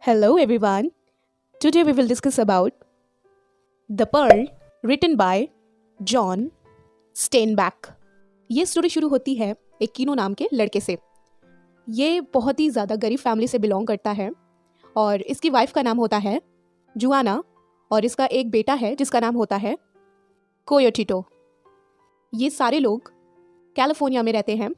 Hello everyone. Today we will discuss about The Pearl written by John Steinbeck. ये story शुरू होती है एक कीनो नाम के लड़के से। ये बहुत ही ज़्यादा गरीब फैमिली से बिलोंग करता है और इसकी वाइफ का नाम होता है जुआना और इसका एक बेटा है जिसका नाम होता है कोयोटिटो। ये सारे लोग कैलिफोर्निया में रहते हैं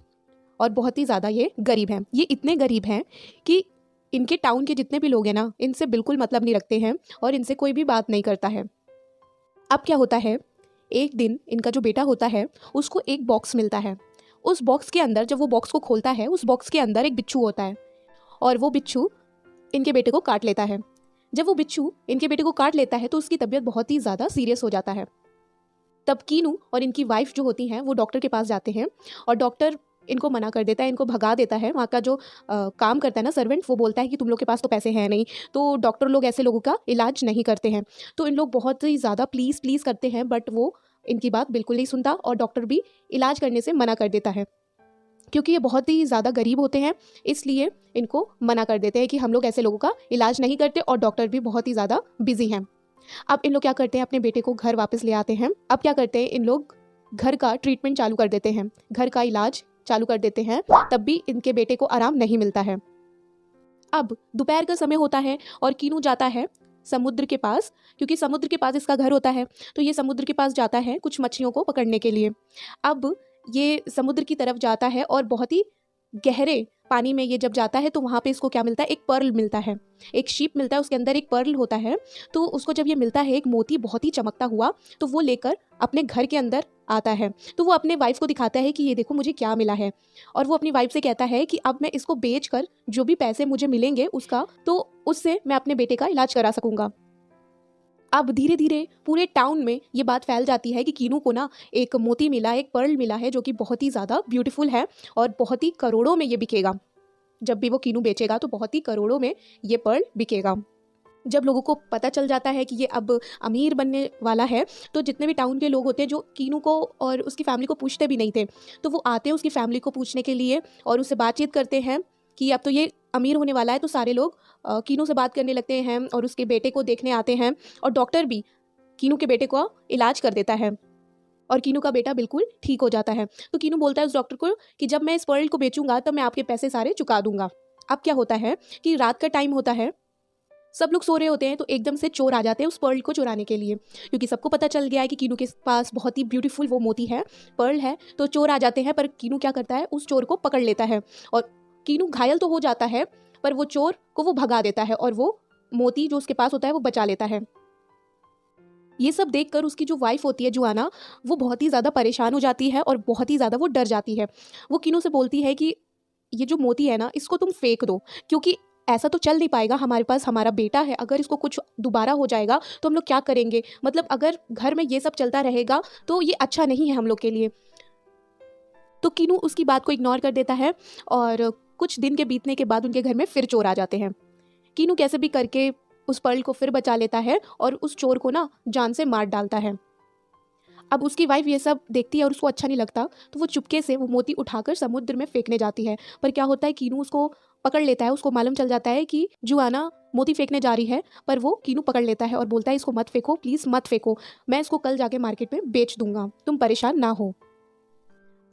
और बहुत ही ज़्यादा ये गरीब हैं। ये इतने गरीब हैं कि इनके टाउन के जितने भी लोग हैं ना, इनसे बिल्कुल मतलब नहीं रखते हैं और इनसे कोई भी बात नहीं करता है। अब क्या होता है, एक दिन इनका जो बेटा होता है उसको एक बॉक्स मिलता है। उस बॉक्स के अंदर, जब वो बॉक्स को खोलता है, उस बॉक्स के अंदर एक बिच्छू होता है और वो बिच्छू इनके बेटे को काट लेता है। जब वो बिच्छू इनके बेटे को काट लेता है तो उसकी तबीयत बहुत ही ज़्यादा सीरियस हो जाता है। तब कीनू और इनकी वाइफ जो होती हैं वो डॉक्टर के पास जाते हैं और डॉक्टर इनको मना कर देता है, इनको भगा देता है। वहाँ का जो काम करता है ना सर्वेंट, वो बोलता है कि तुम लोग के पास तो पैसे हैं नहीं, तो डॉक्टर लोग ऐसे लोगों का इलाज नहीं करते हैं। तो इन लोग बहुत ही ज़्यादा प्लीज़ करते हैं बट वो इनकी बात बिल्कुल नहीं सुनता और डॉक्टर भी इलाज करने से मना कर देता है। क्योंकि ये बहुत ही ज़्यादा गरीब होते हैं इसलिए इनको मना कर देते हैं कि हम लोग ऐसे लोगों का इलाज नहीं करते और डॉक्टर भी बहुत ही ज़्यादा बिजी हैं। अब इन लोग क्या करते हैं, अपने बेटे को घर वापस ले आते हैं। अब क्या करते हैं, इन लोग घर का ट्रीटमेंट चालू कर देते हैं, घर का इलाज चालू कर देते हैं। तब भी इनके बेटे को आराम नहीं मिलता है। अब दोपहर का समय होता है और कीनू जाता है समुद्र के पास, क्योंकि समुद्र के पास इसका घर होता है। तो ये समुद्र के पास जाता है कुछ मछलियों को पकड़ने के लिए। अब ये समुद्र की तरफ जाता है और बहुत ही गहरे पानी में ये जब जाता है तो वहाँ पे इसको क्या मिलता है, एक पर्ल मिलता है, एक शीप मिलता है, उसके अंदर एक पर्ल होता है। तो उसको जब ये मिलता है, एक मोती बहुत ही चमकता हुआ, तो वो लेकर अपने घर के अंदर आता है। तो वो अपने वाइफ को दिखाता है कि ये देखो मुझे क्या मिला है, और वो अपनी वाइफ से कहता है कि अब मैं इसको बेचकर जो भी पैसे मुझे मिलेंगे उसका, तो उससे मैं अपने बेटे का इलाज करा सकूंगा। अब धीरे धीरे पूरे टाउन में ये बात फैल जाती है कि कीनू को ना एक मोती मिला, एक पर्ल मिला है जो कि बहुत ही ज़्यादा ब्यूटीफुल है और बहुत ही करोड़ों में ये बिकेगा। जब भी वो कीनू बेचेगा तो बहुत ही करोड़ों में ये पर्ल बिकेगा। जब लोगों को पता चल जाता है कि ये अब अमीर बनने वाला है, तो जितने भी टाउन के लोग होते हैं जो कीनू को और उसकी फैमिली को पूछते भी नहीं थे, तो वो आते हैं उसकी फैमिली को पूछने के लिए और उससे बातचीत करते हैं कि अब तो ये अमीर होने वाला है। तो सारे लोग कीनू से बात करने लगते हैं और उसके बेटे को देखने आते हैं और डॉक्टर भी कीनू के बेटे को इलाज कर देता है और कीनू का बेटा बिल्कुल ठीक हो जाता है। तो कीनू बोलता है उस डॉक्टर को कि जब मैं इस पर्ल को बेचूंगा तब मैं आपके पैसे सारे चुका दूंगा। अब क्या होता है कि रात का टाइम होता है, सब लोग सो रहे होते हैं, तो एकदम से चोर आ जाते हैं उस पर्ल को चुराने के लिए। क्योंकि सबको पता चल गया है कि कीनू के पास बहुत ही ब्यूटीफुल वो मोती है, पर्ल है, तो चोर आ जाते हैं। पर कीनू क्या करता है, उस चोर को पकड़ लेता है और कीनू घायल तो हो जाता है पर वो चोर को वो भगा देता है और वो मोती जो उसके पास होता है वो बचा लेता है। ये सब देखकर उसकी जो वाइफ होती है जुआना, वो बहुत ही ज़्यादा परेशान हो जाती है और बहुत ही ज़्यादा वो डर जाती है। वो कीनू से बोलती है कि ये जो मोती है ना, इसको तुम फेंक दो, क्योंकि ऐसा तो चल नहीं पाएगा, हमारे पास हमारा बेटा है, अगर इसको कुछ दोबारा हो जाएगा तो हम लोग क्या करेंगे। मतलब अगर घर में ये सब चलता रहेगा तो ये अच्छा नहीं है हम लोग के लिए। तो कीनू उसकी बात को इग्नोर कर देता है और कुछ दिन के बीतने के बाद उनके घर में फिर चोर आ जाते हैं। कीनू कैसे भी करके उस पर्ल को फिर बचा लेता है और उस चोर को ना जान से मार डालता है। अब उसकी वाइफ ये सब देखती है और उसको अच्छा नहीं लगता, तो वो चुपके से वो मोती उठाकर समुद्र में फेंकने जाती है। पर क्या होता है, कीनू उसको पकड़ लेता है। उसको मालूम चल जाता है कि जुआना मोती फेंकने जा रही है, पर वो कीनू पकड़ लेता है और बोलता है इसको मत फेंको, प्लीज़ मत फेंको, मैं इसको कल जाके मार्केट में बेच दूंगा, तुम परेशान ना हो।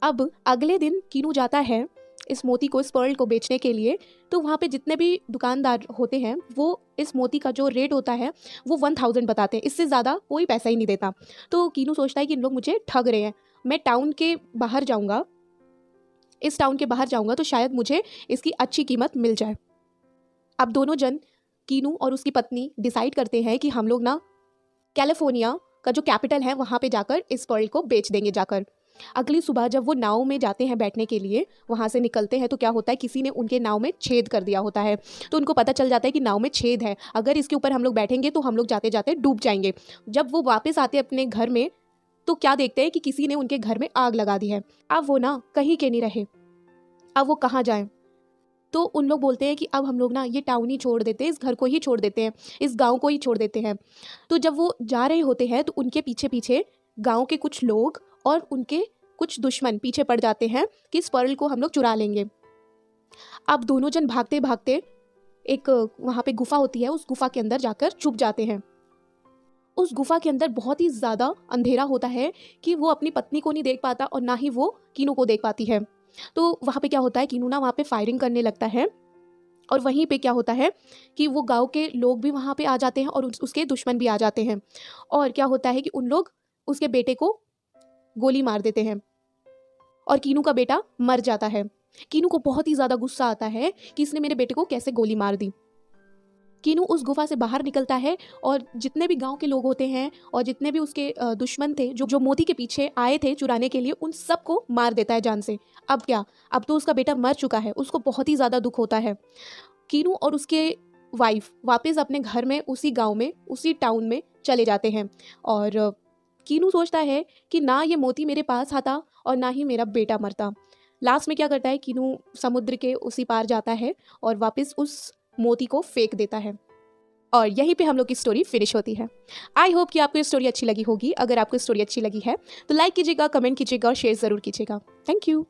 अब अगले दिन कीनू जाता है इस मोती को, इस पर्ल को बेचने के लिए। तो वहाँ पे जितने भी दुकानदार होते हैं वो इस मोती का जो रेट होता है वो 1000 बताते हैं, इससे ज़्यादा कोई पैसा ही नहीं देता। तो कीनू सोचता है कि इन लोग मुझे ठग रहे हैं, मैं टाउन के बाहर जाऊँगा, इस टाउन के बाहर जाऊँगा तो शायद मुझे इसकी अच्छी कीमत मिल जाए। अब दोनों जन, कीनू और उसकी पत्नी, डिसाइड करते हैं कि हम लोग ना कैलिफोर्निया का जो कैपिटल है वहाँ पे जाकर इस पर्ल को बेच देंगे जाकर। अगली सुबह जब वो नाव में जाते हैं बैठने के लिए, वहाँ से निकलते हैं तो क्या होता है, किसी ने उनके नाव में छेद कर दिया होता है। तो उनको पता चल जाता है कि नाव में छेद है, अगर इसके ऊपर हम लोग बैठेंगे तो हम लोग जाते जाते डूब जाएंगे। जब वो वापस आते अपने घर में तो क्या देखते हैं कि किसी ने उनके घर में आग लगा दी है। अब वो ना कहीं के नहीं रहे, अब वो कहाँ जाएं। तो उन लोग बोलते हैं कि अब हम लोग ना ये टाउन ही छोड़ देते हैं, इस घर को ही छोड़ देते हैं, इस गाँव को ही छोड़ देते हैं। तो जब वो जा रहे होते हैं तो उनके पीछे पीछे गाँव के कुछ लोग और उनके कुछ दुश्मन पीछे पड़ जाते हैं कि इस पर्ल को हम लोग चुरा लेंगे। अब दोनों जन भागते भागते एक वहाँ पे गुफा होती है, उस गुफा के अंदर जाकर छुप जाते हैं। उस गुफा के अंदर बहुत ही ज़्यादा अंधेरा होता है कि वो अपनी पत्नी को नहीं देख पाता और ना ही वो कीनू को देख पाती है। तो वहाँ पे क्या होता है, कीनू ना वहाँ पे फायरिंग करने लगता है और वहीं पे क्या होता है कि वो गांव के लोग भी वहाँ पे आ जाते हैं और उसके दुश्मन भी आ जाते हैं। और क्या होता है कि उन लोग उसके बेटे को गोली मार देते हैं और कीनू का बेटा मर जाता है। कीनू को बहुत ही ज़्यादा गुस्सा आता है कि इसने मेरे बेटे को कैसे गोली मार दी। कीनू उस गुफा से बाहर निकलता है और जितने भी गांव के लोग होते हैं और जितने भी उसके दुश्मन थे जो जो मोती के पीछे आए थे चुराने के लिए, उन सबको मार देता है जान से। अब क्या, अब तो उसका बेटा मर चुका है, उसको बहुत ही ज़्यादा दुख होता है। कीनू और उसके वाइफ वापस अपने घर में, उसी गांव में, उसी टाउन में चले जाते हैं। और कीनू सोचता है कि ना ये मोती मेरे पास आता और ना ही मेरा बेटा मरता। लास्ट में क्या करता है, कीनू समुद्र के उसी पार जाता है और वापस उस मोती को फेंक देता है। और यहीं पे हम लोग की स्टोरी फिनिश होती है। आई होप कि आपको ये स्टोरी अच्छी लगी होगी। अगर आपको स्टोरी अच्छी लगी है तो लाइक कीजिएगा, कमेंट कीजिएगा और शेयर ज़रूर कीजिएगा। Thank you.